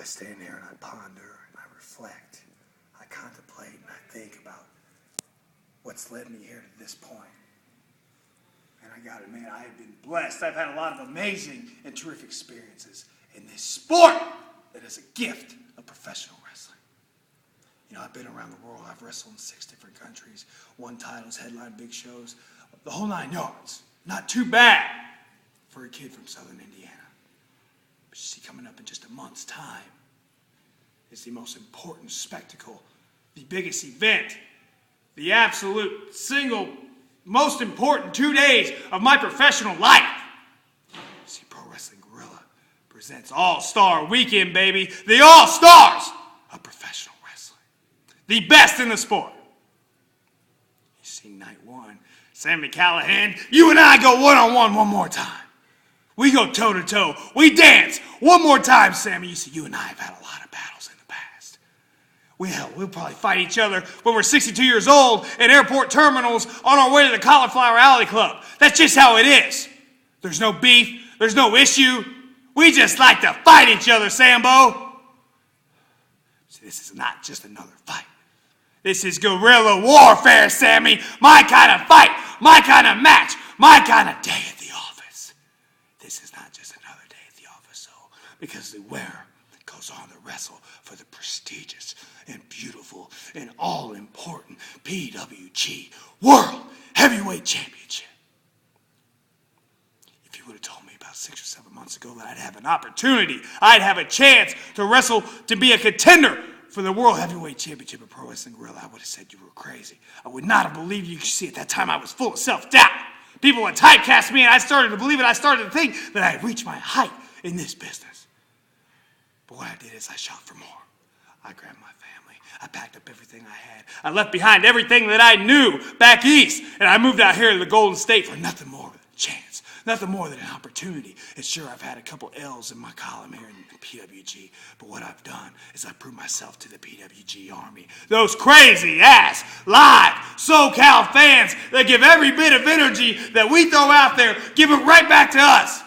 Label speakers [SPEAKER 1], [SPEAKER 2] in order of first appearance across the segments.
[SPEAKER 1] I stand there and I ponder and I reflect, I contemplate and I think about what's led me here to this point. And I gotta admit, I have been blessed. I've had a lot of amazing and terrific experiences in this sport that is a gift of professional wrestling. You know, I've been around the world. I've wrestled in 6 different countries, won titles, headlined big shows, the whole 9 yards. Not too bad for a kid from Southern Indiana. But you see, coming up in just a month's time is the most important spectacle, the biggest event, the absolute single most important 2 days of my professional life. See, Pro Wrestling Guerrilla presents All Star Weekend, baby. The All Stars of professional wrestling. The best in the sport. You see, night 1, Sami Callihan, you and I go one-on-one one more time. We go toe-to-toe. We dance one more time, Sammy. You see, you and I have had a lot of battles in the past. We'll probably fight each other when we're 62 years old in airport terminals on our way to the Cauliflower Alley Club. That's just how it is. There's no beef. There's no issue. We just like to fight each other, Sambo. See, this is not just another fight. This is guerrilla warfare, Sammy. My kind of fight. My kind of match. My kind of day at the office. This is not just another day at the office, though, because the wearer goes on to wrestle for the prestigious and beautiful and all-important PWG World Heavyweight Championship. If you would have told me about 6 or 7 months ago that I'd have an opportunity, I'd have a chance to wrestle to be a contender for the World Heavyweight Championship of Pro Wrestling Guerrilla, I would have said you were crazy. I would not have believed you. You see, at that time I was full of self-doubt. People would typecast me and I started to believe it. I started to think that I had reached my height in this business. But what I did is I shot for more. I grabbed my family. I packed up everything I had. I left behind everything that I knew back east. And I moved out here to the Golden State for nothing more than a chance. Nothing more than an opportunity. And sure, I've had a couple L's in my column here in PWG. But what I've done is I proved myself to the PWG Army. Those crazy-ass, live, SoCal fans that give every bit of energy that we throw out there, give it right back to us.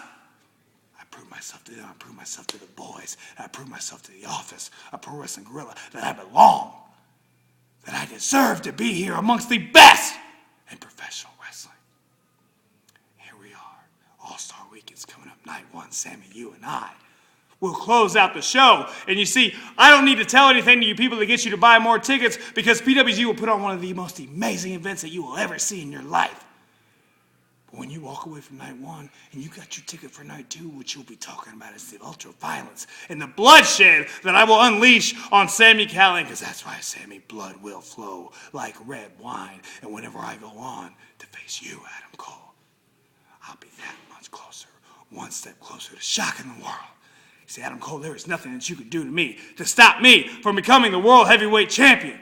[SPEAKER 1] I proved myself to them. I proved myself to the boys. I proved myself to the office of Pro Wrestling Guerrilla that I belong. That I deserve to be here amongst the best in professional wrestling. Here we are. All-Star Weekend's coming up night 1. Sammy, you and I will close out the show. And you see, I don't need to tell anything to you people to get you to buy more tickets because PWG will put on one of the most amazing events that you will ever see in your life. But when you walk away from night 1 and you got your ticket for night 2, what you'll be talking about is the ultra-violence and the bloodshed that I will unleash on Sami Callihan, because that's right, Sammy, blood will flow like red wine. And whenever I go on to face you, Adam Cole, I'll be that much closer, one step closer to shocking the world. See, Adam Cole, there is nothing that you could do to me to stop me from becoming the World Heavyweight Champion.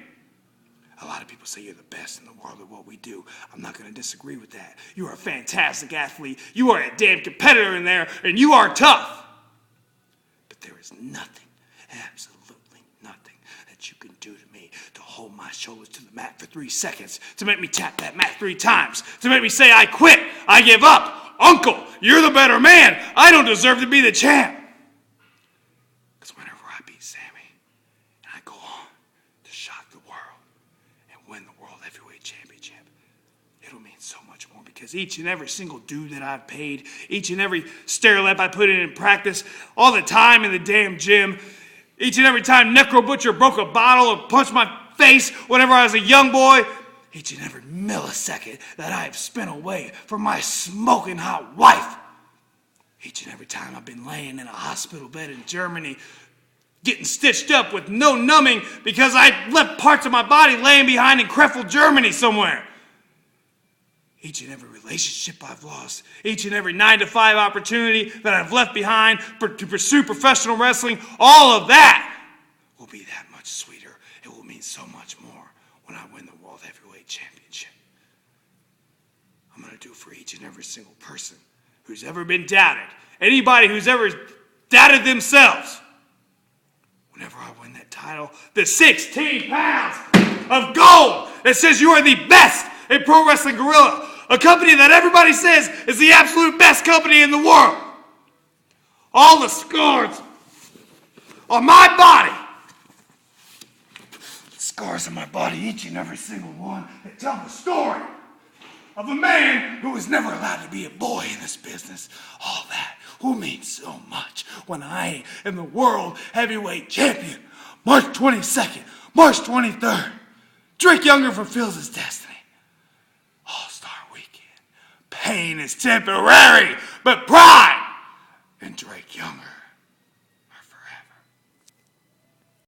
[SPEAKER 1] A lot of people say you're the best in the world at what we do. I'm not going to disagree with that. You are a fantastic athlete. You are a damn competitor in there, and you are tough. But there is nothing, absolutely nothing that you can do to me to hold my shoulders to the mat for 3 seconds, to make me tap that mat 3 times, to make me say I quit, I give up. Uncle, you're the better man. I don't deserve to be the champ. Because whenever I beat Sammy, and I go on to shock the world and win the World Heavyweight Championship, it'll mean so much more because each and every single dude that I've paid, each and every stair lap I put in practice, all the time in the damn gym, each and every time Necro Butcher broke a bottle or punched my face whenever I was a young boy, each and every millisecond that I have spent away from my smoking hot wife, each and every time I've been laying in a hospital bed in Germany, getting stitched up with no numbing because I left parts of my body laying behind in Krefeld, Germany somewhere. Each and every relationship I've lost, each and every 9-to-5 opportunity that I've left behind to pursue professional wrestling, all of that will be that much sweeter. It will mean so much more when I win the World Heavyweight Championship. I'm going to do it for each and every single person who's ever been doubted, anybody who's ever doubted themselves. Whenever I win that title, the 16 pounds of gold that says you are the best in Pro Wrestling Guerrilla, a company that everybody says is the absolute best company in the world. All the scars on my body. Scars on my body, each and every single one, that tell the story of a man who was never allowed to be a boy in this business. All that, who means so much when I am the world heavyweight champion. March 22nd, March 23rd. Drake Younger fulfills his destiny. All Star Weekend. Pain is temporary, but pride